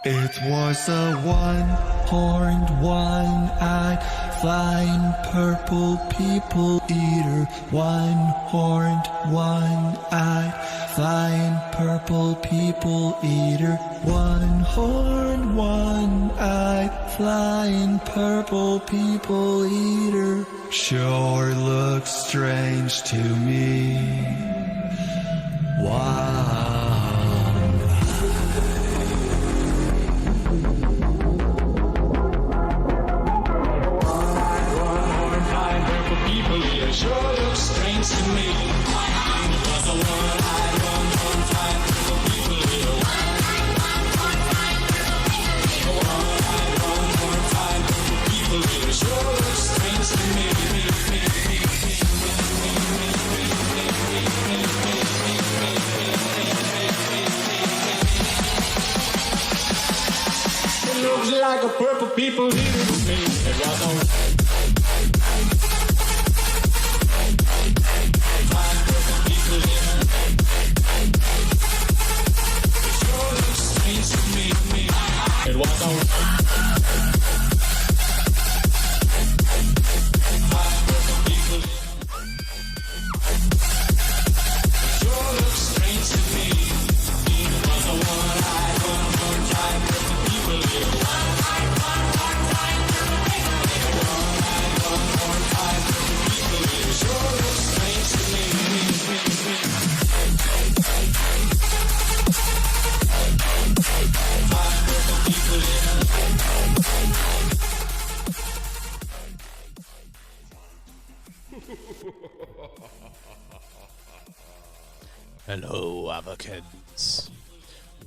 It was a one-horned, one-eyed, flying purple people eater. One-horned, one-eyed, flying purple people eater. One-horned, one-eyed, flying purple people eater. Sure looks strange to me. Wow. Sure looks strange to me. It was a one-eyed, one-time purple people eater. One-eyed, one-time purple people eater. Sure looks strange to me. It looks like a purple people eater to me. It was a It was a sure looks strange to me. It was a one-eyed, one-time purple people here. One-eyed, one-time purple people here. One-eyed, one-time purple people here. Sure looks strange to me. Hello, Avakins.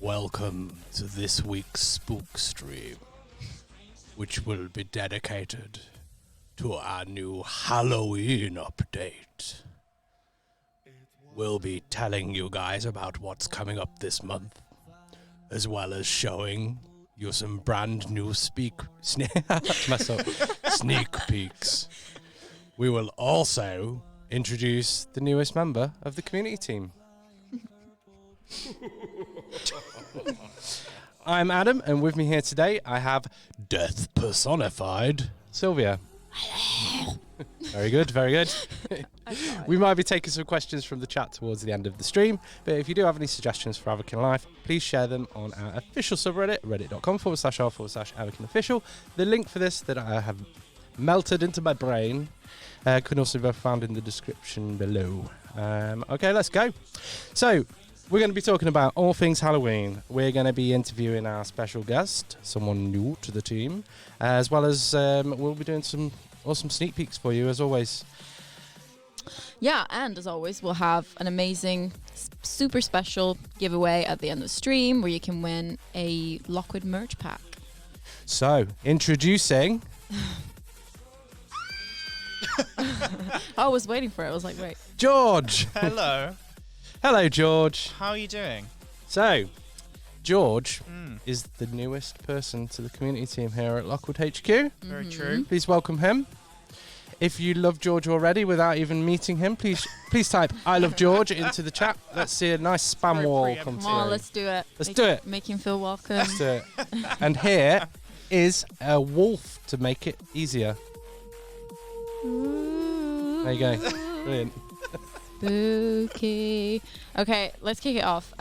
Welcome to this week's Spook Stream, which will be dedicated to our new Halloween update. We'll be telling you guys about what's coming up this month, as well as showing you some brand new sneak peeks. We will also introduce the newest member of the community team. I'm Adam, and with me here today I have Death personified Sylvia. Very good, very good. We might be taking some questions from the chat towards the end of the stream, but if you do have any suggestions for Avakin Life, please share them on our official subreddit, reddit.com/r/Avakin official. The link for this that I have melted into my brain can also be found in the description below. Okay, let's go. So, we're going to be talking about all things Halloween. We're going to be interviewing our special guest, someone new to the team, as well as we'll be doing some awesome sneak peeks for you, as always. Yeah, and as always, we'll have an amazing, super special giveaway at the end of the stream where you can win a Lockwood merch pack. So, introducing... I was waiting for it. I was like, wait. George! Hello. Hello, George. How are you doing? So, George is the newest person to the community team here at Lockwood HQ. Very true. Please welcome him. If you love George already without even meeting him, please type "I love George" into the chat. Let's see a nice spam Very wall preemptive. come Come on, through. let's do it. Let's do it. Make him feel welcome. Let's do it. And here is a wolf to make it easier. There you go. Brilliant. Spooky. Okay, let's kick it off.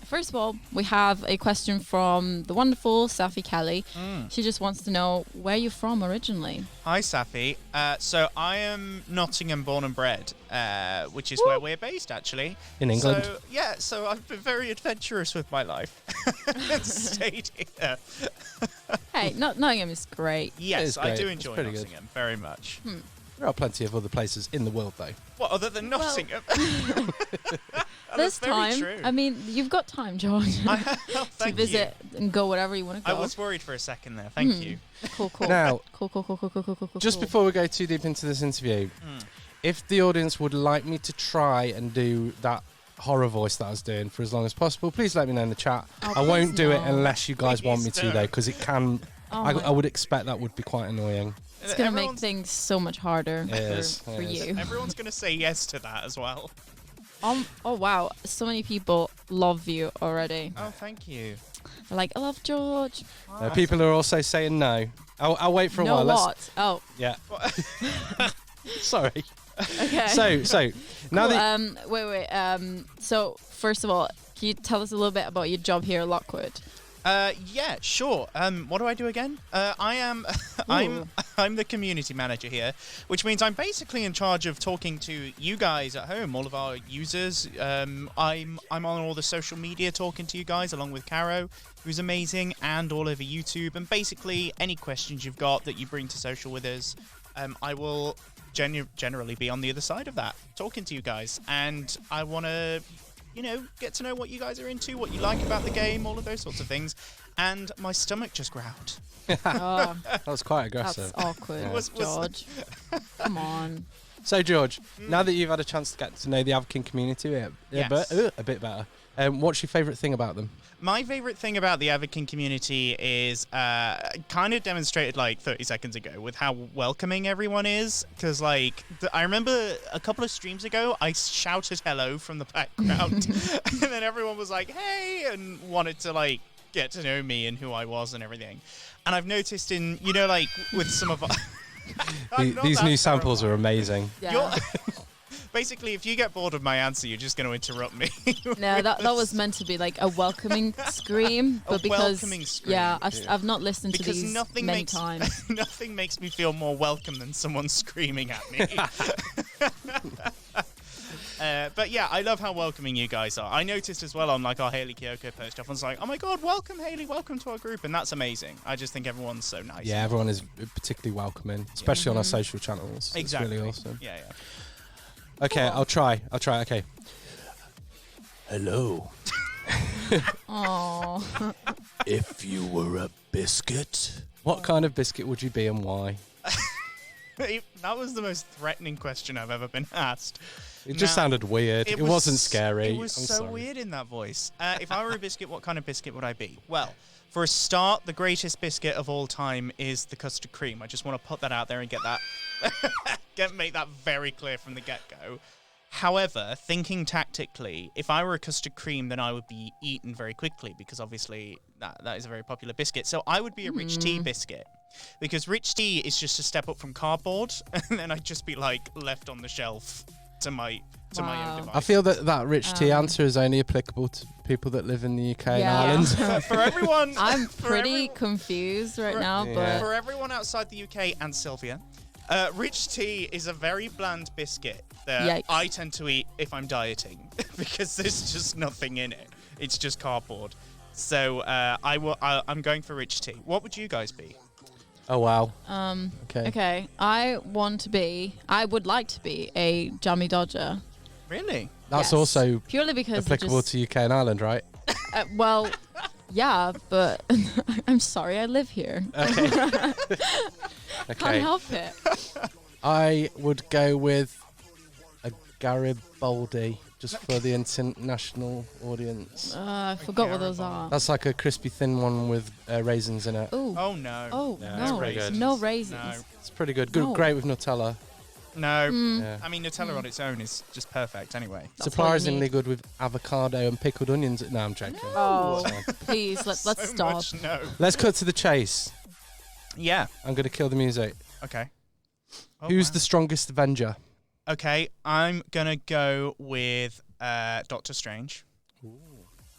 First of all, we have a question from the wonderful Safi Kelly. She just wants to know where you're from originally. Hi, Safi. So I am Nottingham born and bred, which is where we're based, actually. In England. So I've been very adventurous with my life. Stayed here. Hey, Nottingham is great. Yes, great. I do It's enjoy pretty good. Nottingham very much. There are plenty of other places in the world, though. What, other than Nottingham? This very time, true. I mean, you've got time, George, to to visit and go wherever you want to I go. was worried for a second there. Thank you. Cool. Now, Cool. just before we go too deep into this interview, if the audience would like me to try and do that horror voice that I was doing for as long as possible, please let me know in the chat. Oh, I won't please do it no. unless you guys want me to, don't. though, because it can... I would expect that would be quite annoying. It's going to make things so much harder for you. Everyone's going to say yes to that as well. Oh wow, so many people love you already. Oh, thank you. Like, I love George. People are also saying no. I'll wait for a No while. what? Oh, Yeah. Sorry. okay. So now that Cool. Wait. So first of all, can you tell us a little bit about your job here at Lockwood? Yeah, sure. What do I do again? I'm the community manager here, which means I'm basically in charge of talking to you guys at home, all of our users. I'm on all the social media talking to you guys, along with Caro, who's amazing, and all over YouTube. And basically, any questions you've got that you bring to social with us, I will generally be on the other side of that, talking to you guys. And I want to, get to know what you guys are into, what you like about the game, all of those sorts of things. And my stomach just growled. Oh, that was quite aggressive. that's awkward, Yeah. George. Come on. So George, now that you've had a chance to get to know the Avakin community a bit better, what's your favourite thing about them? My favourite thing about the Avakin community is kind of demonstrated like 30 seconds ago with how welcoming everyone is. Because I remember a couple of streams ago, I shouted hello from the background, and then everyone was like, "Hey," and wanted to get to know me and who I was and everything. And I've noticed with some of These new samples are amazing. Yeah. Basically, if you get bored of my answer, you're just going to interrupt me. No, that was meant to be like a welcoming scream, but welcoming scream. Yeah, I've not listened to Because these nothing many makes times. nothing makes me feel more welcome than someone screaming at me. But yeah, I love how welcoming you guys are. I noticed as well on our Haley Kyoko post, everyone's like, "Oh my god, welcome Haley, welcome to our group," and that's amazing. I just think everyone's so nice. Yeah, everyone is particularly welcoming, especially on our social channels. Exactly. It's really awesome. Yeah. Okay, I'll try. Okay. Hello. Oh. If you were a biscuit, What kind of biscuit would you be and why? That was the most threatening question I've ever been asked. It just sounded weird. It wasn't scary. It was I'm so sorry. weird in that voice. If I were a biscuit, what kind of biscuit would I be? Well, for a start, the greatest biscuit of all time is the custard cream. I just want to put that out there and make that very clear from the get-go. However, thinking tactically, if I were a custard cream, then I would be eaten very quickly because obviously that is a very popular biscuit. So I would be a rich tea biscuit because rich tea is just a step up from cardboard, and then I'd just be left on the shelf to my own device. I feel that rich tea answer is only applicable to people that live in the UK and Ireland. For everyone, I'm pretty confused right now, but for everyone outside the UK and Sylvia, rich tea is a very bland biscuit that Yikes. I tend to eat if I'm dieting because there's just nothing in it. It's just cardboard. So I'm going for rich tea. What would you guys be? Oh wow. okay. I would like to be a Jammy Dodger. Really? That's Yes. also Purely because they're applicable just, to UK and Ireland, right? well, yeah, but I'm sorry, I live here. Can't Okay. help it. I would go with a Garibaldi, just for the international audience. I forgot what those are. That's like a crispy thin one with raisins in it. Ooh. Oh no. Oh, Yeah, it's no. pretty good. No raisins. No. It's pretty good. Good, No. great with Nutella. No. Yeah. I mean, Nutella on its own is just perfect anyway. That's all you Surprisingly need. good with avocado and pickled onions. No, I'm joking. Oh, So, please, let's So stop. much no. let's cut to the chase. Yeah. I'm going to kill the music. Okay. Oh, Who's wow. the strongest Avenger? Okay, I'm gonna go with Doctor Strange.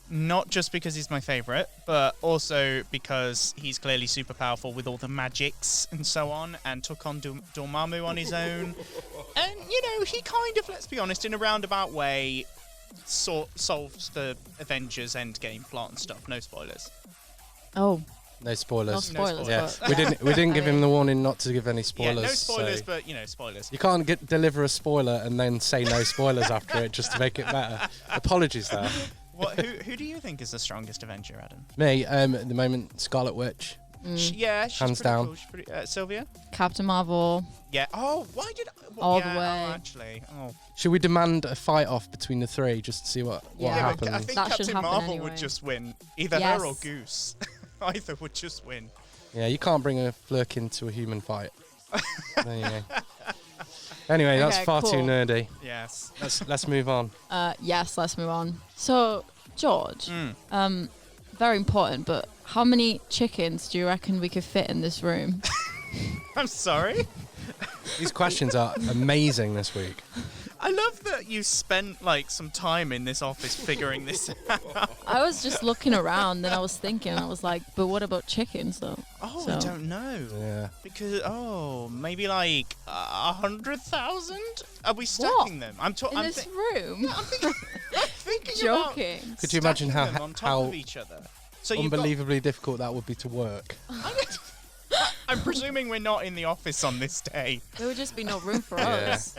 Not just because he's my favourite, but also because he's clearly super powerful with all the magics and so on, and took on Dormammu on his own. And, he kind of, let's be honest, in a roundabout way, solved the Avengers Endgame plot and stuff. No spoilers. Oh, No spoilers. no spoilers. Yeah, but- we didn't give him the warning not to give any spoilers. Yeah, no spoilers, so but, spoilers. you can't deliver a spoiler and then say no spoilers after it just to make it better. Apologies there. Who do you think is the strongest Avenger, Adam? Me, at the moment, Scarlet Witch. Yeah, she's Hands pretty down. cool. She's pretty, Sylvia? Captain Marvel. Yeah. Oh, why did All the yeah, way. Oh, actually. Oh. Should we demand a fight off between the three just to see what Yeah, happens? I think That should Captain happen Marvel anyway. would just win. Either Yes. her or Goose. Either would just win. Yeah, you can't bring a flirk into a human fight. There you go. Anyway, that's Okay, far too cool. nerdy. Yes. Let's move on. Yes, let's move on. So, George, very important, but how many chickens do you reckon we could fit in this room? I'm sorry. These questions are amazing this week. I love that you spent like some time in this office figuring this out. I was just looking around and I was thinking, I was like, but what about chickens though? Oh, So- I don't know. Yeah. Because maybe like 100,000. Are we stacking them? I'm In this room? I'm thinking Joking. about Could you imagine stacking them how on top how of each other? So you've got- unbelievably difficult that would be to work? I'm presuming we're not in the office on this day. There would just be no room for Yeah. us.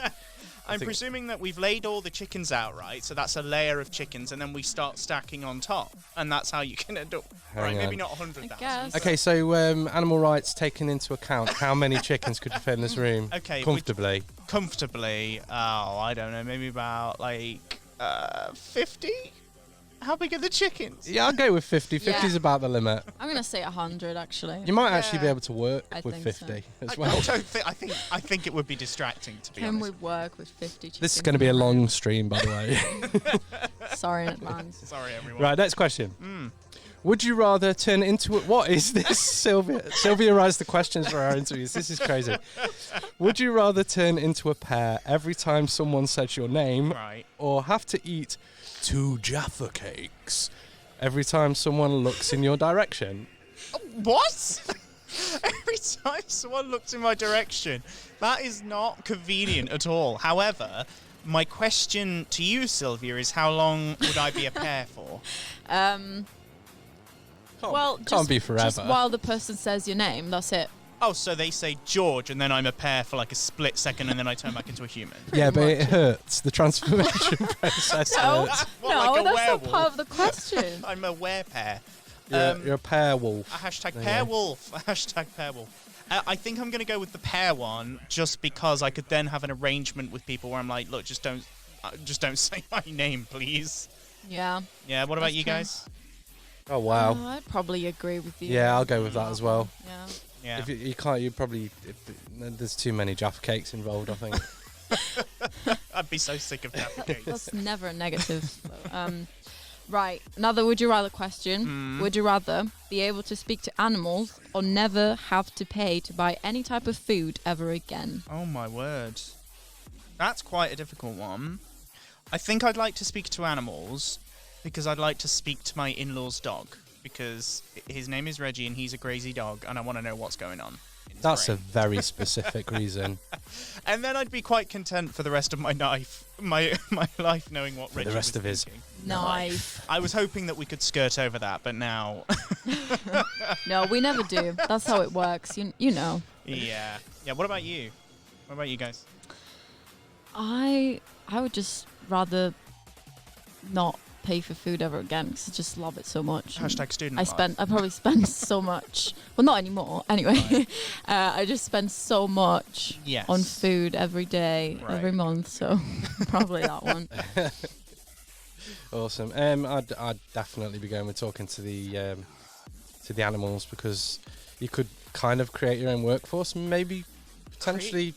I'm think- presuming that we've laid all the chickens out, right? So that's a layer of chickens, and then we start stacking on top, and that's how you can end up. Right, Hang maybe on. not I 100,000. guess. Okay, so animal rights taken into account, how many chickens could you fit in this room Okay, comfortably? Comfortably, I don't know, maybe about like 50? How big are the chickens? Yeah, I'll go with 50. 50 is Yeah. about the limit. I'm gonna say 100 actually. You might actually be Yeah. able to work I with think 50 as I well. don't think. I think it would be distracting, to be Can we honest. work with 50 chickens? This is going to be a long stream, by the way. Sorry in advance. Sorry, everyone. Right, next question. Would you rather turn into a... What is this, Sylvia? Sylvia writes the questions for our interviews. This is crazy. Would you rather turn into a pear every time someone says your name, Right. or have to eat 2 Jaffa cakes every time someone looks in your direction? What? Every time someone looks in my direction, that is not convenient at all. However, my question to you, Sylvia, is how long would I be a pear for? Well, Can't be Just forever. while the person says your name, that's it. Oh, so they say George, and then I'm a pear for like a split second, and then I turn back into a human. Yeah, but it hurts. The transformation process No, hurts. What, no, like a that's werewolf? not part of the question. I'm a werepear. You're a pear wolf. A hashtag There you pear go. wolf. A hashtag pear wolf. I think I'm going to go with the pear one, just because I could then have an arrangement with people where I'm like, look, just don't say my name, please. Yeah. Yeah. What about That's you true. guys? Oh, wow. I'd probably agree with you. Yeah, I'll go with that as well. Yeah. Yeah. If you can't, you probably... there's too many Jaffa cakes involved, I think. I'd be so sick of Jaffa cakes. That's never a negative. Right. Another would you rather question. Would you rather be able to speak to animals or never have to pay to buy any type of food ever again? Oh my word. That's quite a difficult one. I think I'd like to speak to animals because I'd like to speak to my in-law's dog because his name is Reggie and he's a crazy dog and I want to know what's going on. in his That's a brain. very specific reason. And then I'd be quite content for the rest of my life, my life knowing what Reggie the rest was of his thinking. Knife. I was hoping that we could skirt over that, but now, No, we never do. That's how it works. You know. yeah. What about you? What about you guys? I would just rather not pay for food ever again because I just love it so much. And Hashtag student I probably spend so much. Well, not anymore. Anyway, I just spend so much Yes. on food every day, every Right. month. So probably that one. Awesome. I'd definitely be going with talking to the animals because you could kind of create your own workforce and maybe potentially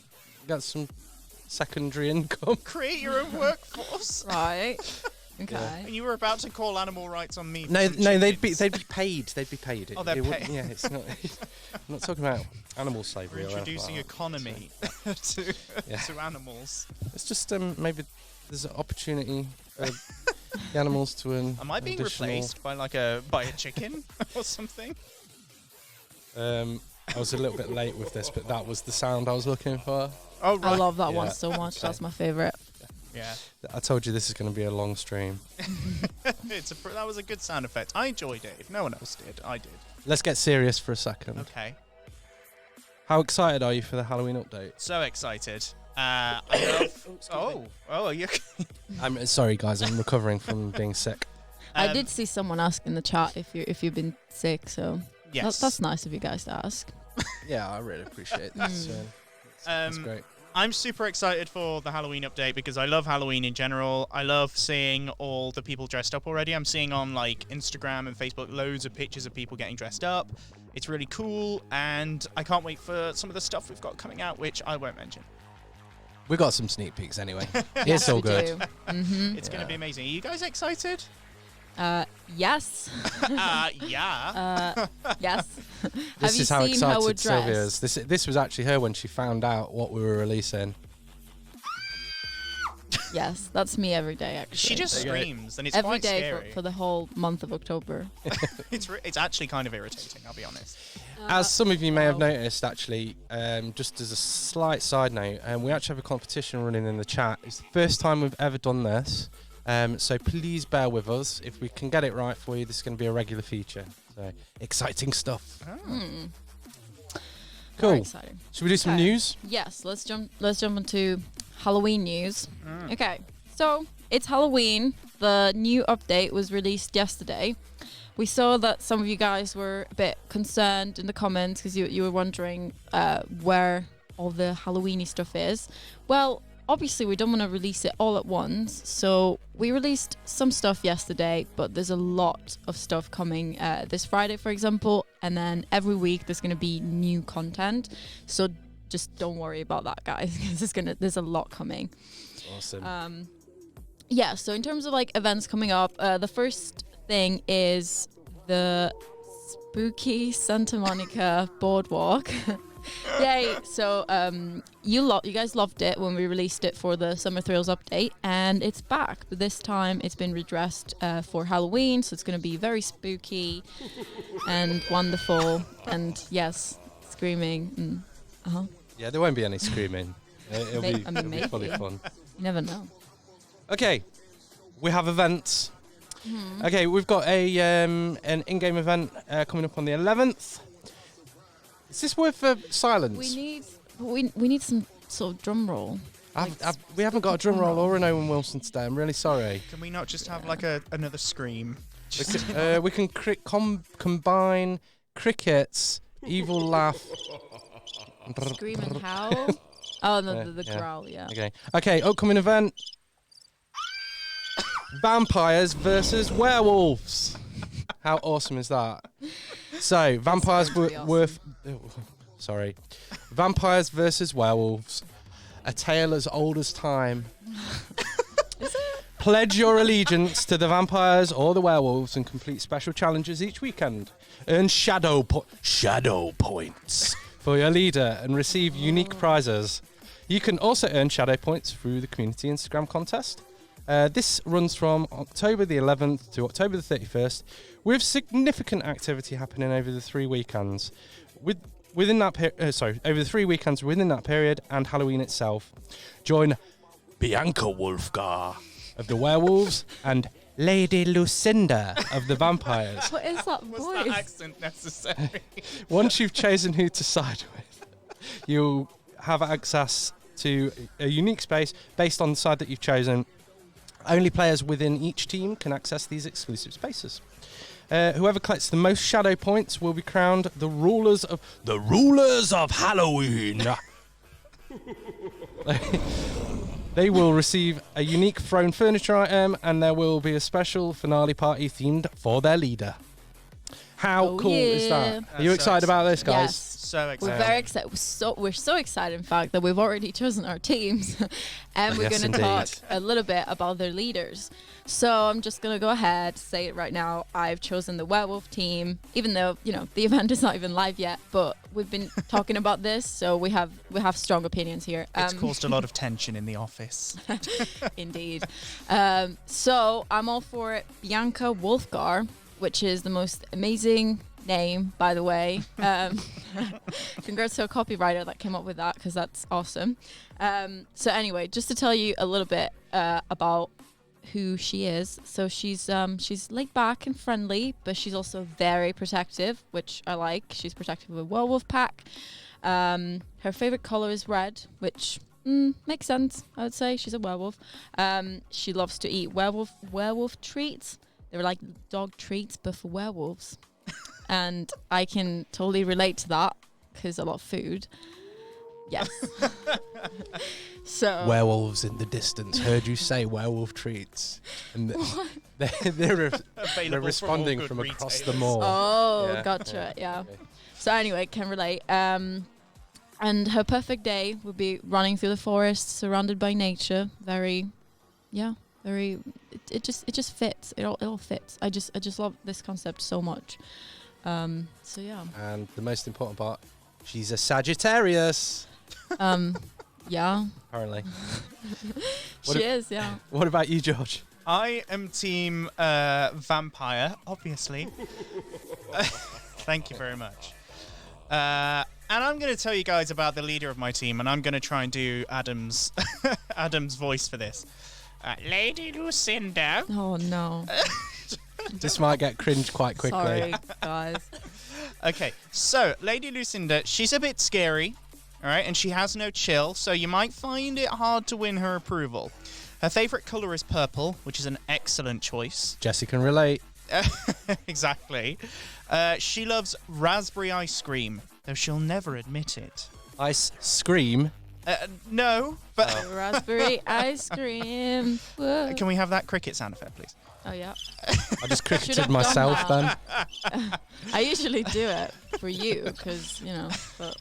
get some secondary income. Create your own workforce. Right. Okay. And you were about to call animal rights on me. for No, some no, they'd be chickens. paid. They'd be paid. Oh, they're It wouldn't- paid. Yeah, it's not. I'm not talking about animal slavery. We're or anything introducing like that. economy to Yeah. to animals. It's just maybe there's an opportunity for the animals to earn. Am I being additional- replaced by a chicken or something? I was a little bit late with this, but that was the sound I was looking for. Oh I love that Yeah. one so much. Okay. That's my favorite. Yeah. I told you this is going to be a long stream. That was a good sound effect. I enjoyed it. If no one else did, I did. Let's get serious for a second. Okay. How excited are you for the Halloween update? So excited. I love. Oh, you. I'm sorry, guys. I'm recovering from being sick. I did see someone ask in the chat if you've been sick, so Yes. that's nice of you guys to ask. Yeah, I really appreciate that. That's great. I'm super excited for the Halloween update because I love Halloween in general. I love seeing all the people dressed up already. I'm seeing on like Instagram and Facebook loads of pictures of people getting dressed up. It's really cool, and I can't wait for some of the stuff we've got coming out, which I won't mention. We got some sneak peeks anyway. It's all We good. do. Mm-hmm. It's going to be amazing. Are you guys excited? Yes. Yeah. Yes. This Have is you how seen how we're excited Sylvia is. dressed? This was actually her when she found out what we were releasing. Yes, that's me every day. Actually, She just There you go. screams, and it's every quite day scary. for the whole month of October. It's actually kind of irritating, I'll be honest. As some of you may have wow. noticed, actually, just as a slight side note, we actually have a competition running in the chat. It's the first time we've ever done this, so please bear with us. If we can get it right for you, this is going to be a regular feature. So exciting stuff. Hmm. Cool. Very exciting. Should we do some Okay. news? Yes, let's jump into Halloween news. Okay, so it's Halloween. The new update was released yesterday. We saw that some of you guys were a bit concerned in the comments because you were wondering where all the Halloweeny stuff is. Well, obviously we don't want to release it all at once, so we released some stuff yesterday, but there's a lot of stuff coming this Friday, for example, and then every week there's going to be new content. So just don't worry about that, guys, because there's a lot coming. Awesome. Yeah, so in terms of like events coming up, the first thing is the spooky Santa Monica boardwalk. Yay! So you guys loved it when we released it for the Summer Thrills update, and it's back. But this time it's been redressed for Halloween, so it's going to be very spooky and wonderful. And yes, screaming. And, Yeah, there won't be any screaming. It'll be maybe. fully fun. You never know. Okay, we have events. Mm-hmm. Okay, we've got an in-game event coming up on the 11th. Is this worth silence? We need some sort of drum roll. We haven't got a drum roll or an Owen Wilson today. I'm really sorry. Can we not just have like another scream? We can combine crickets, evil laugh. Scream and howl. Oh, no, the Yeah. growl, yeah. Okay, upcoming event. Vampires versus werewolves. How awesome is that? So, vampires going to be awesome. Vampires versus werewolves. A tale as old as time. Pledge your allegiance to the vampires or the werewolves and complete special challenges each weekend. Earn shadow points for your leader and receive unique prizes. You can also earn shadow points through the community Instagram contest. This runs from October the 11th to October the 31st, with significant activity happening over the 3 weekends. Within that over the 3 weekends within that period and Halloween itself. Join Bianca Wolfgar of the werewolves and Lady Lucinda of the vampires. What is that Was voice? that accent necessary? Once you've chosen who to side with, you'll have access to a unique space based on the side that you've chosen. Only players within each team can access these exclusive spaces. Whoever collects the most shadow points will be crowned the rulers of Halloween. They will receive a unique thrown furniture item, and there will be a special finale party themed for their leader. How Oh, cool is that? yeah. Are you That's so excited about this, guys? Yes. So We're excited. very excited. We're so excited, in fact, that we've already chosen our teams, and we're Yes, going to talk indeed. a little bit about their leaders. So I'm just going to go ahead, say it right now. I've chosen the werewolf team, even though the event is not even live yet. But we've been talking about this, so we have strong opinions here. It's caused a lot of tension in the office. Indeed. So I'm all for it. Bianca Wolfgar, which is the most amazing name, by the way. Congrats to a copywriter that came up with that, because that's awesome. So anyway, just to tell you a little bit about who she is. So she's laid back and friendly, but she's also very protective, which I like. She's protective of a werewolf pack. Her favorite color is red, which makes sense. I would say she's a werewolf. She loves to eat werewolf treats. They're like dog treats, but for werewolves. And I can totally relate to that, because a lot of food. Yes. So Werewolves in the distance heard you say werewolf treats, and they're Available responding all from good across the retailers. mall. Oh, Yeah, gotcha. Yeah. okay. So anyway, can relate. And her perfect day would be running through the forest, surrounded by nature. Very it just fits. It all fits. I just love this concept so much. So yeah. And the most important part, she's a Sagittarius. Yeah. Apparently. She is. Yeah. What about you, George? I am team vampire, obviously. Thank you very much. And I'm going to tell you guys about the leader of my team, and I'm going to try and do Adam's Adam's voice for this. Lady Lucinda. Oh no. This might get cringe quite quickly. Sorry, guys. Okay, so Lady Lucinda, she's a bit scary, all right, and she has no chill, so you might find it hard to win her approval. Her favourite colour is purple, which is an excellent choice. Jesse can relate. Exactly. She loves raspberry ice cream, though she'll never admit it. Ice scream. No, but Raspberry ice cream. Whoa. can we have that cricket sound effect, please? Oh yeah. I just Should cricketed have done myself then. I usually do it for you because But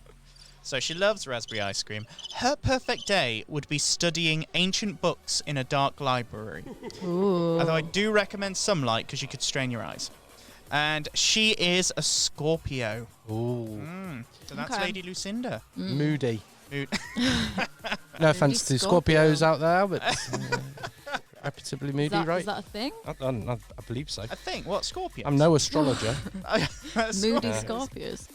So she loves raspberry ice cream. Her perfect day would be studying ancient books in a dark library. ooh. Although I do recommend some light because you could strain your eyes. And she is a Scorpio. Ooh. So that's Okay. Lady Lucinda. Moody. Mood- No offense to Scorpio. Scorpios out there, but reputably moody, right? Is that a thing? I believe so. I think. What, Scorpio? I'm no astrologer. Moody Yeah. Scorpios.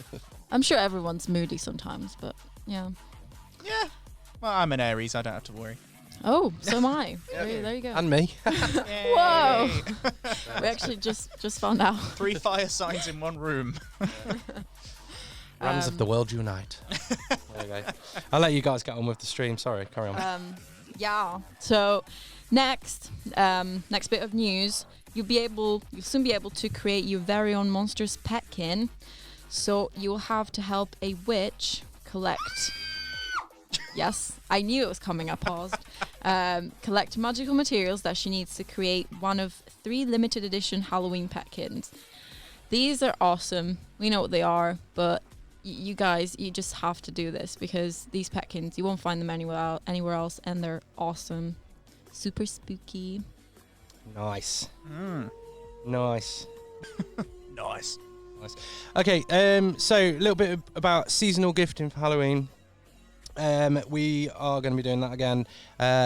I'm sure everyone's moody sometimes, but yeah. Yeah. Well, I'm an Aries. I don't have to worry. Oh, so am I. There you go. And me. Whoa. We actually just found out. 3 fire signs in one room. Rams of the world unite. There you go. I'll let you guys get on with the stream. Sorry, carry on. Yeah. So next bit of news, you'll soon be able to create your very own monsters petkin. So you'll have to help a witch collect. Yes, I knew it was coming. I paused. Collect magical materials that she needs to create one of 3 limited edition Halloween petkins. These are awesome. We know what they are, but you guys, you just have to do this because these petkins, you won't find them anywhere else, and they're awesome. Super spooky. Nice. Nice. Nice. Nice. Okay, so a little bit about seasonal gifting for Halloween. We are going to be doing that again.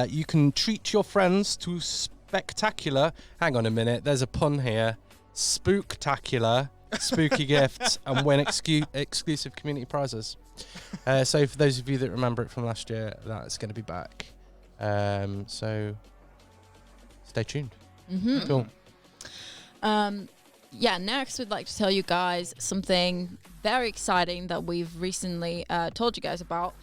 You can treat your friends to spectacular. Hang on a minute, there's a pun here. Spooktacular, spooky gifts, and win exclusive community prizes. So for those of you that remember it from last year, that's going to be back. So stay tuned. Cool. Yeah, next we'd like to tell you guys something very exciting that we've recently told you guys about.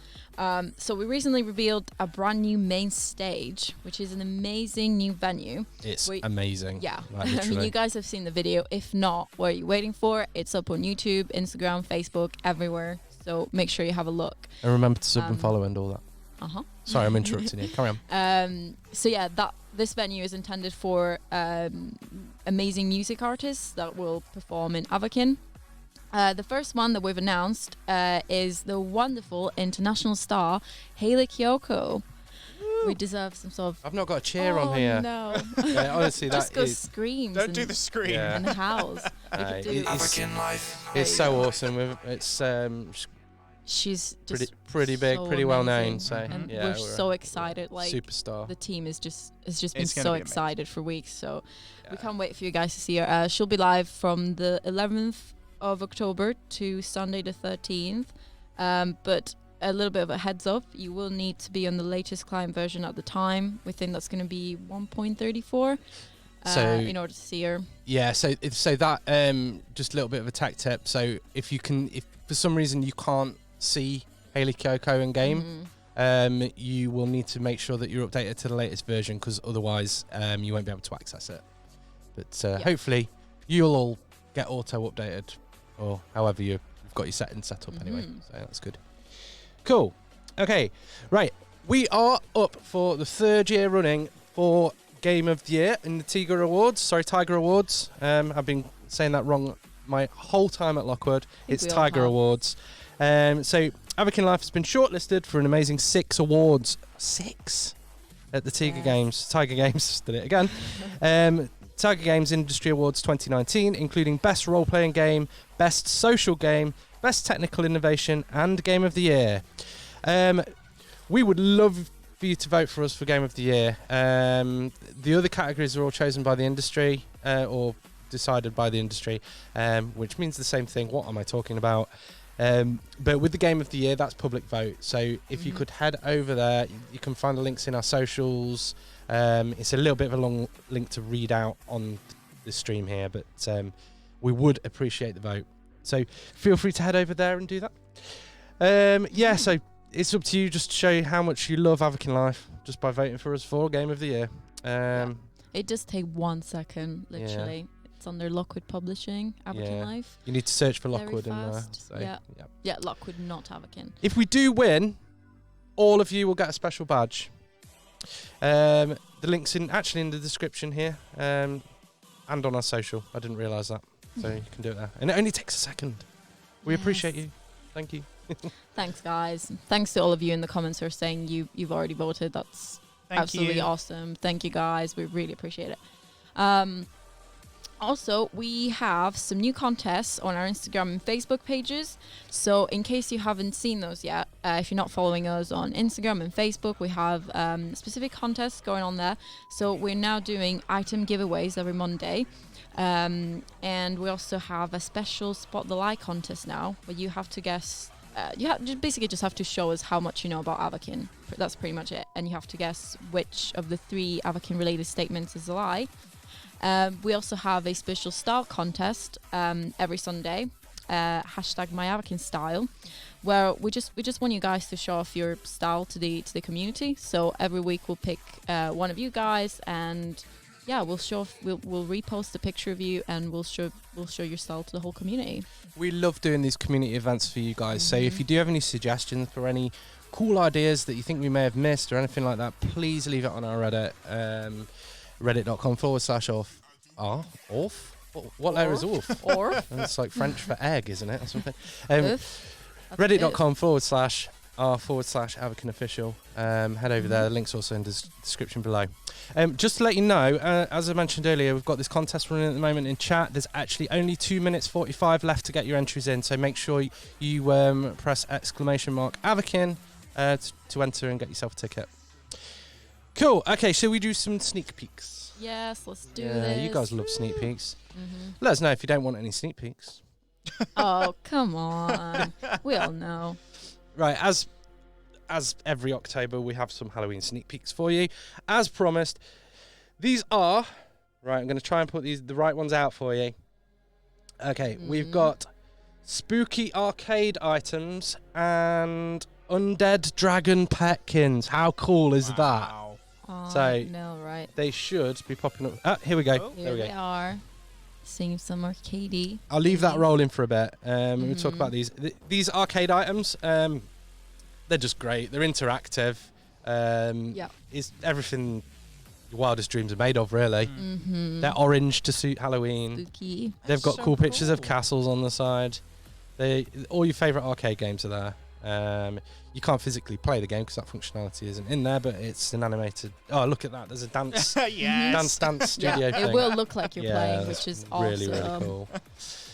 So we recently revealed a brand new main stage, which is an amazing new venue. It's amazing. Yeah. Like, I mean, literally. you guys have seen the video. If not, what are you waiting for? It's up on YouTube, Instagram, Facebook, everywhere. So make sure you have a look. And remember to sub and follow and all that. Uh-huh. Sorry, I'm interrupting you. Carry on. So yeah, this venue is intended for amazing music artists that will perform in Avakin. The first one that we've announced is the wonderful international star Hayley Kiyoko. We deserve some sort of. I've not got a chair on here. No. Yeah, honestly, Just that go is screams. Don't do the scream. Yeah. And howls. We could do- Avakin life. it's so awesome. It's She's just pretty big, so pretty well known. amazing. So And yeah, we're so excited. Like superstar. the team has just been It's gonna so be amazing. excited for weeks. So we Yeah. can't wait for you guys to see her. She'll be live from the 11th of October to Sunday the 13th. But a little bit of a heads up, you will need to be on the latest client version at the time. We think that's going to be 1.34 So- in order to see her. Yeah, so that just a little bit of a tech tip. So if for some reason you can't see Hayley Kiyoko in game, you will need to make sure that you're updated to the latest version, because otherwise you won't be able to access it. But hopefully you'll all get auto updated, or however you've got your settings set up anyway. So that's good. Cool. Okay, right. We are up for the 3rd year running for Game of the Year in the Tiger Awards. I've been saying that wrong my whole time at Lockwood. It's we all Tiger have. Awards. So Avakin Life has been shortlisted for an amazing 6 awards. 6? at the Tiger Yes. Games, did it again. Tiger Games Industry Awards 2019, including Best Role-Playing Game, Best Social Game, Best Technical Innovation, and Game of the Year. We would love for you to vote for us for Game of the Year. The other categories are all chosen by the industry, or decided by the industry, which means the same thing. What am I talking about? But with the Game of the Year, that's public vote. So if you could head over there, you can find the links in our socials. It's a little bit of a long link to read out on the stream here, but we would appreciate the vote. So feel free to head over there and do that. So it's up to you, just to show you how much you love Avakin Life, just by voting for us for Game of the Year. It does take 1 second, literally. It's under Lockwood Publishing, Avakin Life. You need to search for Very Lockwood in there. fast. So, Yeah, Lockwood, not Avakin. If we do win, all of you will get a special badge. The link's in the description here, and on our social. I didn't realise that, so you can do it there. And it only takes a second. We appreciate you. Thank you. Thanks, guys. Thanks to all of you in the comments who are saying you've already voted. That's absolutely awesome. Thank you, guys. We really appreciate it. Also, we have some new contests on our Instagram and Facebook pages. So in case you haven't seen those yet, if you're not following us on Instagram and Facebook, we have specific contests going on there. So we're now doing item giveaways every Monday. And we also have a special Spot the Lie contest now, where you have to guess... you just have to show us how much you know about Avakin. That's pretty much it. And you have to guess which of the 3 Avakin-related statements is a lie. We also have a special style contest every Sunday, hashtag #MyAvakinStyle, where we just want you guys to show off your style to the community. So every week we'll pick one of you guys, and we'll repost a picture of you, and we'll show your style to the whole community. We love doing these community events for you guys. So if you do have any suggestions for any cool ideas that you think we may have missed or anything like that, please leave it on our Reddit. Reddit.com/orf. What letter is orf? Or It's like French for egg, isn't it, or something? Reddit.com/r/Avakin official. Head over there. The link's also in the description below. Just to let you know, as I mentioned earlier, we've got this contest running at the moment in chat. There's actually only 2 minutes 45 left to get your entries in, so make sure you press !Avakin to enter and get yourself a ticket. Cool. Okay, shall we do some sneak peeks? yes, let's do this. You guys love sneak peeks. Let us know if you don't want any sneak peeks. Oh, come on. We all know. Right, as every October, we have some Halloween sneak peeks for you. As promised, these are... Right, I'm going to try and put the right ones out for you. Okay, we've got spooky arcade items and undead dragon petkins. How cool is that? Oh, So, no, right. They should be popping up. Ah, here we go. Oh. There we Here go. they are. Seeing some arcadey. I'll leave that rolling for a bit. We'll talk about these. These arcade items, they're just great. They're interactive. It's everything your wildest dreams are made of, really. They're orange to suit Halloween. Spooky. They've got so cool pictures of cool. castles on the side. All your favourite arcade games are there. You can't physically play the game because that functionality isn't in there, but it's an animated... Oh, look at that. There's a dance dance studio thing. It will look like you're playing, that's which is really, awesome. really cool.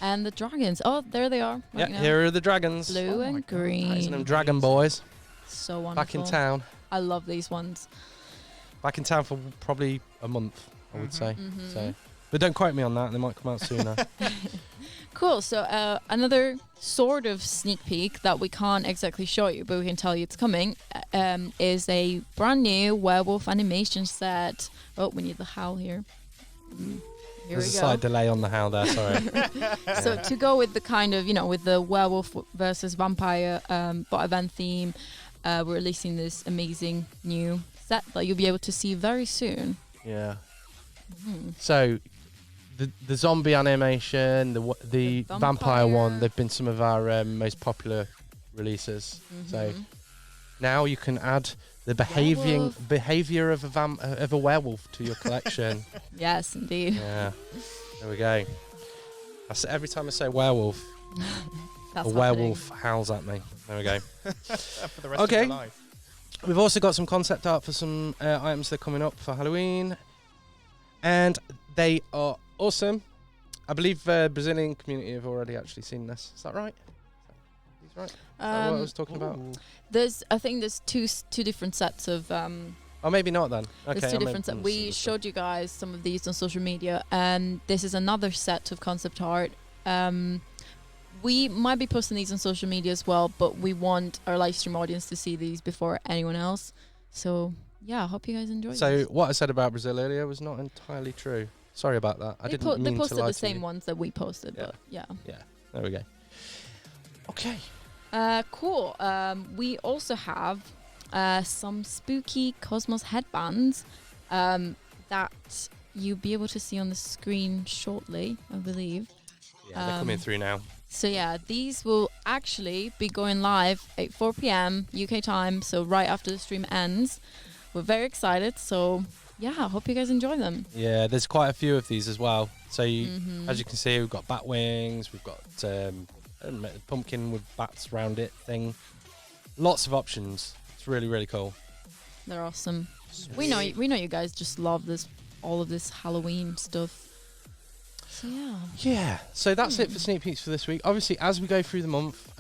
And the dragons. Oh, there they are. Yeah, Right now. here are the dragons. Blue and green. Isn't them Dragon Boys. So wonderful. Back in town. I love these ones. Back in town for probably a month, I would say. So, but don't quote me on that. They might come out sooner. Cool. So another sort of sneak peek that we can't exactly show you, but we can tell you it's coming, is a brand new werewolf animation set. Oh, we need the howl here. Here There's a we slight go. delay on the howl there, sorry. So to go with the kind of, with the werewolf versus vampire event theme, we're releasing this amazing new set that you'll be able to see very soon. Yeah. So, the zombie animation, the vampire one, they've been some of our most popular releases. So now you can add the behavior of a werewolf to your collection. Yes, indeed. Yeah. There we go. Every time I say werewolf, That's a werewolf howls at me. There we go. For the rest Okay. of your life. We've also got some concept art for some items that are coming up for Halloween, and they are awesome. I believe Brazilian community have already actually seen this. Is that right? Is that right? Is that what I was talking about? I think there's two different sets of. Oh, maybe not then. Okay, There's two different sets. We showed you guys some of these on social media, and this is another set of concept art. We might be posting these on social media as well, but we want our live stream audience to see these before anyone else. So yeah, I hope you guys enjoy. So what I said about Brazil earlier was not entirely true. Sorry about that. I didn't mean They to posted lie the to same you. ones that we posted, but yeah. Yeah, there we go. Okay. Cool. We also have some spooky Cosmos headbands that you'll be able to see on the screen shortly, I believe. Yeah, they're coming through now. So yeah, these will actually be going live at 4 p.m. UK time, so right after the stream ends. We're very excited, so yeah, I hope you guys enjoy them. Yeah, there's quite a few of these as well. So as you can see, we've got bat wings, we've got pumpkin with bats around it thing. Lots of options. It's really, really cool. They're awesome. We know you guys just love all of this Halloween stuff. So yeah. Yeah, so that's it for sneak peeks for this week. Obviously, as we go through the month,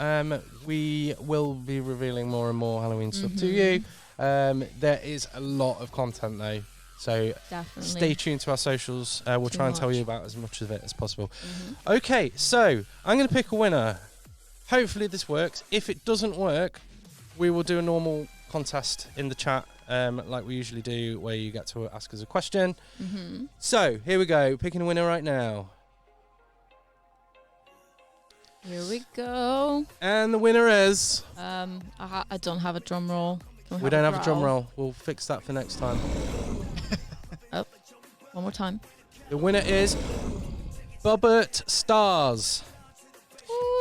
we will be revealing more and more Halloween stuff to you. There is a lot of content though, so Definitely. stay tuned to our socials. We'll try and tell much. you about as much of it as possible. Okay, so I'm going to pick a winner. Hopefully this works. If it doesn't work, we will do a normal contest in the chat, like we usually do, where you get to ask us a question. So here we go, picking a winner right now. Here we go. And the winner is... I don't have a drum roll. We don't have a drum roll. We'll fix that for next time. One more time. The winner is Bobbert Stars.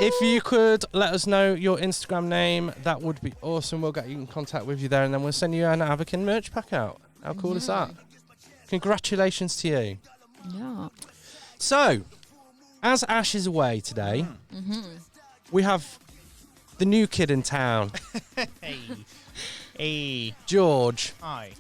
If you could let us know your Instagram name, that would be awesome. We'll get in contact with you there, and then we'll send you an Avakin merch pack out. How cool is that? Congratulations to you. Yeah. So, as Ash is away today, we have the new kid in town, Hey. George. Hi.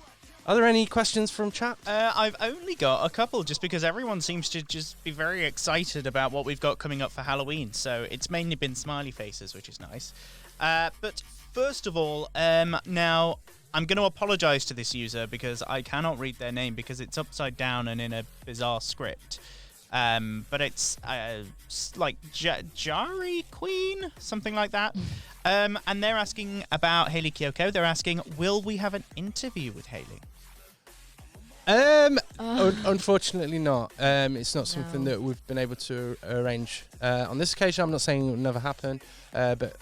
Are there any questions from chat? I've only got a couple, just because everyone seems to just be very excited about what we've got coming up for Halloween. So it's mainly been smiley faces, which is nice. But first of all, now I'm going to apologise to this user because I cannot read their name because it's upside down and in a bizarre script. But it's like Jari Queen, something like that. And they're asking about Hayley Kiyoko. They're asking, will we have an interview with Hayley? Unfortunately not. It's not something that we've been able to arrange on this occasion. I'm not saying it will never happen, but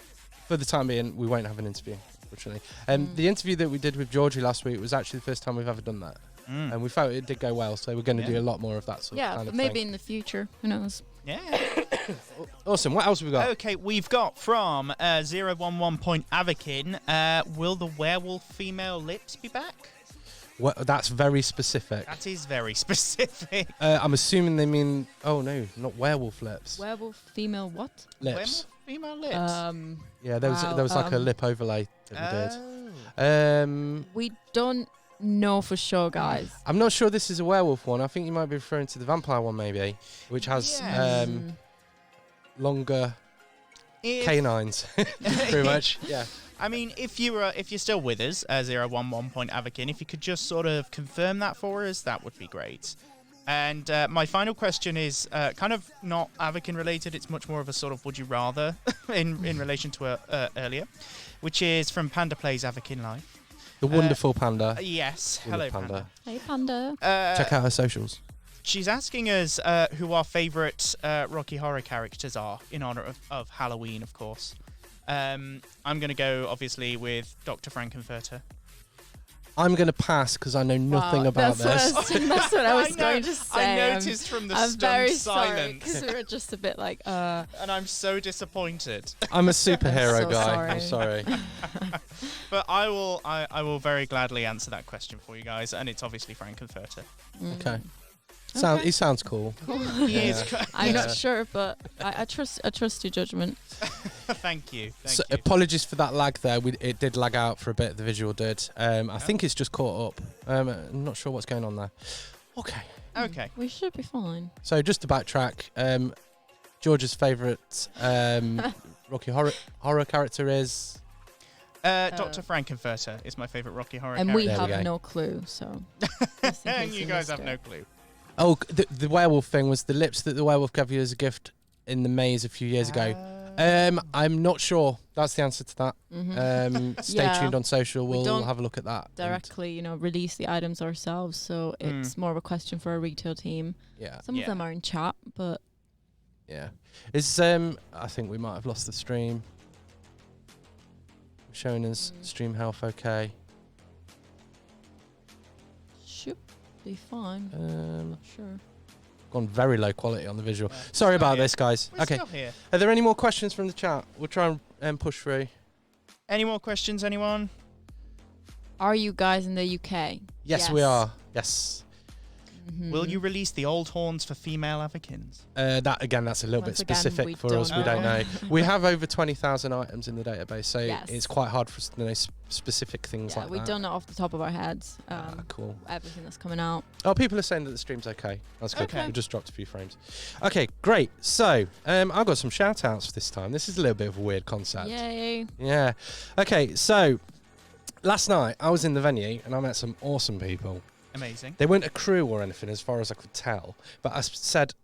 for the time being, we won't have an interview, unfortunately. The interview that we did with Georgie last week was actually the first time we've ever done that. And we felt it did go well, so we're going to do a lot more of that sort of kind of maybe thing. in the future. Who knows? Yeah. Awesome. What else have we got? Okay, we've got from 011.Avakin, will the werewolf female lips be back? Well, that's very specific. That is very specific. I'm assuming they mean, oh no, not werewolf lips. Werewolf female what? Lips. Werewolf female lips? Yeah, there was like a lip overlay that we did. We don't know for sure, guys. I'm not sure this is a werewolf one. I think you might be referring to the vampire one, maybe, which has longer canines, pretty much. Yeah. I mean, if you're still with us, 011.Avakin, if you could just sort of confirm that for us, that would be great. And my final question is kind of not Avakin related. It's much more of a sort of would you rather in relation to earlier, which is from Panda Plays Avakin Live. The wonderful Panda. Yes. Wonderful Hello, Panda. Hey, Panda. Check out her socials. She's asking us who our favourite Rocky Horror characters are in honour of Halloween, of course. I'm going to go, obviously, with Dr. Frankenfurter. I'm going to pass because I know nothing about this. That's what I was going to say. I noticed from the I'm stunned very silence. sorry because we were just a bit like, And I'm so disappointed. I'm a superhero So guy. sorry. I'm sorry. But I will very gladly answer that question for you guys, and it's obviously Frankenfurter. Okay. He sounds cool. He is. I'm not sure, but I trust your judgment. Thank you. Thank So you. apologies for that lag there. It did lag out for a bit. The visual did. I think it's just caught up. I'm not sure what's going on there. Okay. Okay. We should be fine. So just to backtrack, George's favourite Rocky horror character is. Dr. Frankenfurter is my favourite Rocky Horror And character. we There we have go. no clue, so. And you guys have no clue. Oh, the werewolf thing was the lips that the werewolf gave you as a gift in the maze a few years ago. I'm not sure. That's the answer to that. Stay Yeah. tuned on social. We We'll don't have a look at that. and- Directly, release the items ourselves, so it's more of a question for our retail team. Yeah. Some of them are in chat, but Yeah. I think we might have lost the stream. Showing us stream health okay. should be fine. Um, Not sure. gone very low quality on the visual. Yeah. Sorry Still about here. this, guys. We're Okay. still here. Are there any more questions from the chat? We'll try and push through. Any more questions, anyone? Are you guys in the UK? Yes, we are. Yes. Will you release the old horns for female Avakins? That's a little Once bit again, specific we for us. don't We don't know. know. We have over 20,000 items in the database, so Yes. it's quite hard for us to know specific things Yeah, like we that. don't know off the top of our heads. Cool. Everything that's coming out. Oh, people are saying that the stream's okay. That's good. Okay. We just dropped a few frames. Okay, great. So, I've got some shout outs for this time. This is a little bit of a weird concept. Yay. Yeah. Okay, so last night I was in the venue and I met some awesome people. Amazing. They weren't a crew or anything as far as I could tell, but I said,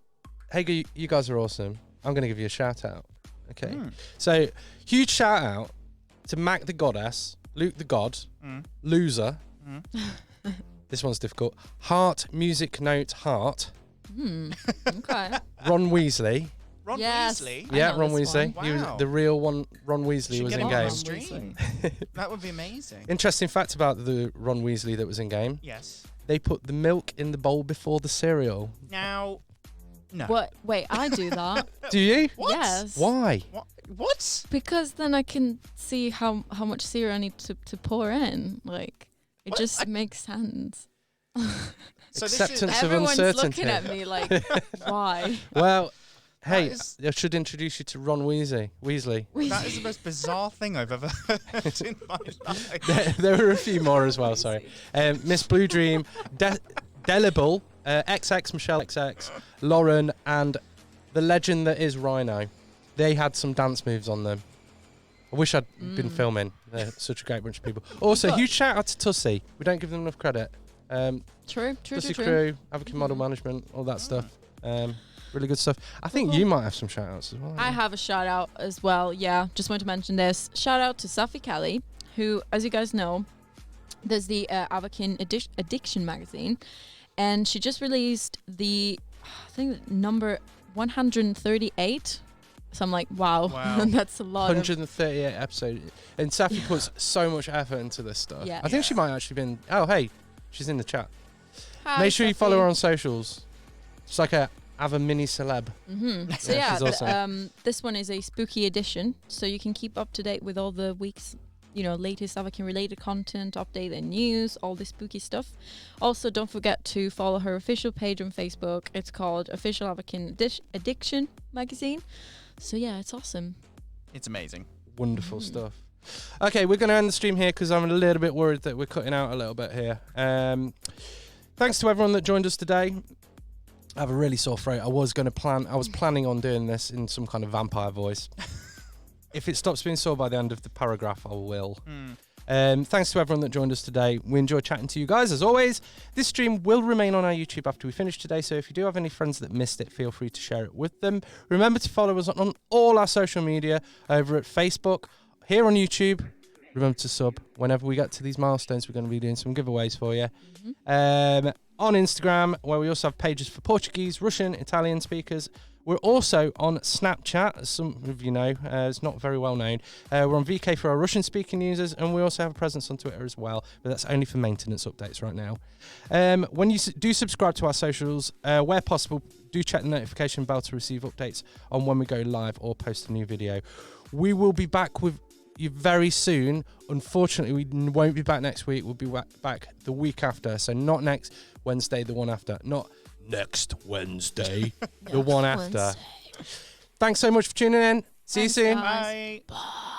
hey, you guys are awesome. I'm going to give you a shout out. Okay. Mm. So, huge shout out to Mac the Goddess, Luke the God, Loser. This one's difficult. Heart, Music Note, Heart. Okay. Ron Weasley. Ron Yes. Weasley? I Yeah, know Ron this Weasley. one. He was Wow. the real one. Ron Weasley Should was get in him on game. the stream. That would be amazing. Interesting fact about the Ron Weasley that was in game. Yes. They put the milk in the bowl before the cereal. Now, no. What? Wait, I do that. Do you? What? Yes. Why? What? Because then I can see how much cereal I need to pour in. Like, it What? just makes sense. So this is, Acceptance of Everyone's uncertainty. looking at me like, why? Well, hey, is- I should introduce you to Ron Weasley. that is the most bizarre thing I've ever heard in my life. There were a few more as well, sorry. Miss Blue Dream, Delible, XX, Michelle XX, Lauren, and the legend that is Rhino. They had some dance moves on them. I wish I'd been filming. They're such a great bunch of people. Also, huge shout out to Tussie. We don't give them enough credit. True. Tussie Crew, Avakin Model Management, all that stuff. Really good stuff. I think you might have some shout outs as well. I have a shout out as well. Yeah, just want to mention this. Shout out to Safi Kelly, who, as you guys know, there's the Avakin Addiction magazine, and she just released the, I think, number 138. So I'm like, wow. Wow. That's a lot. 138 episodes. And Safi puts so much effort into this stuff. Yeah. I think she might actually been. Oh, hey, she's in the chat. Hi, Make sure you Safi. follow her on socials. It's like a mini celeb. So Yeah, yeah, she's awesome. this one is a spooky edition, so you can keep up to date with all the week's, latest Avakin related content, update and news, all this spooky stuff. Also, don't forget to follow her official page on Facebook. It's called Official Avakin Addiction Magazine. So yeah, it's awesome. It's amazing. Wonderful stuff. Okay, we're going to end the stream here because I'm a little bit worried that we're cutting out a little bit here. Thanks to everyone that joined us today. I have a really sore throat. I was planning on doing this in some kind of vampire voice. If it stops being sore by the end of the paragraph, I will. Thanks to everyone that joined us today. We enjoyed chatting to you guys as always. This stream will remain on our YouTube after we finish today, so if you do have any friends that missed it, feel free to share it with them. Remember to follow us on all our social media over at Facebook, here on YouTube. Remember to sub. Whenever we get to these milestones, we're going to be doing some giveaways for you. On Instagram, where we also have pages for Portuguese, Russian, Italian speakers. We're also on Snapchat, as some of you know. It's not very well known. We're on VK for our Russian-speaking users, and we also have a presence on Twitter as well, but that's only for maintenance updates right now. When you do subscribe to our socials, where possible, do check the notification bell to receive updates on when we go live or post a new video. We will be back with you very soon. Unfortunately, we won't be back next week. We'll be back the week after, so not next Wednesday, the one after. Not Next Wednesday. the one after. Thanks so much for tuning in. See you Thanks, soon. guys. Bye.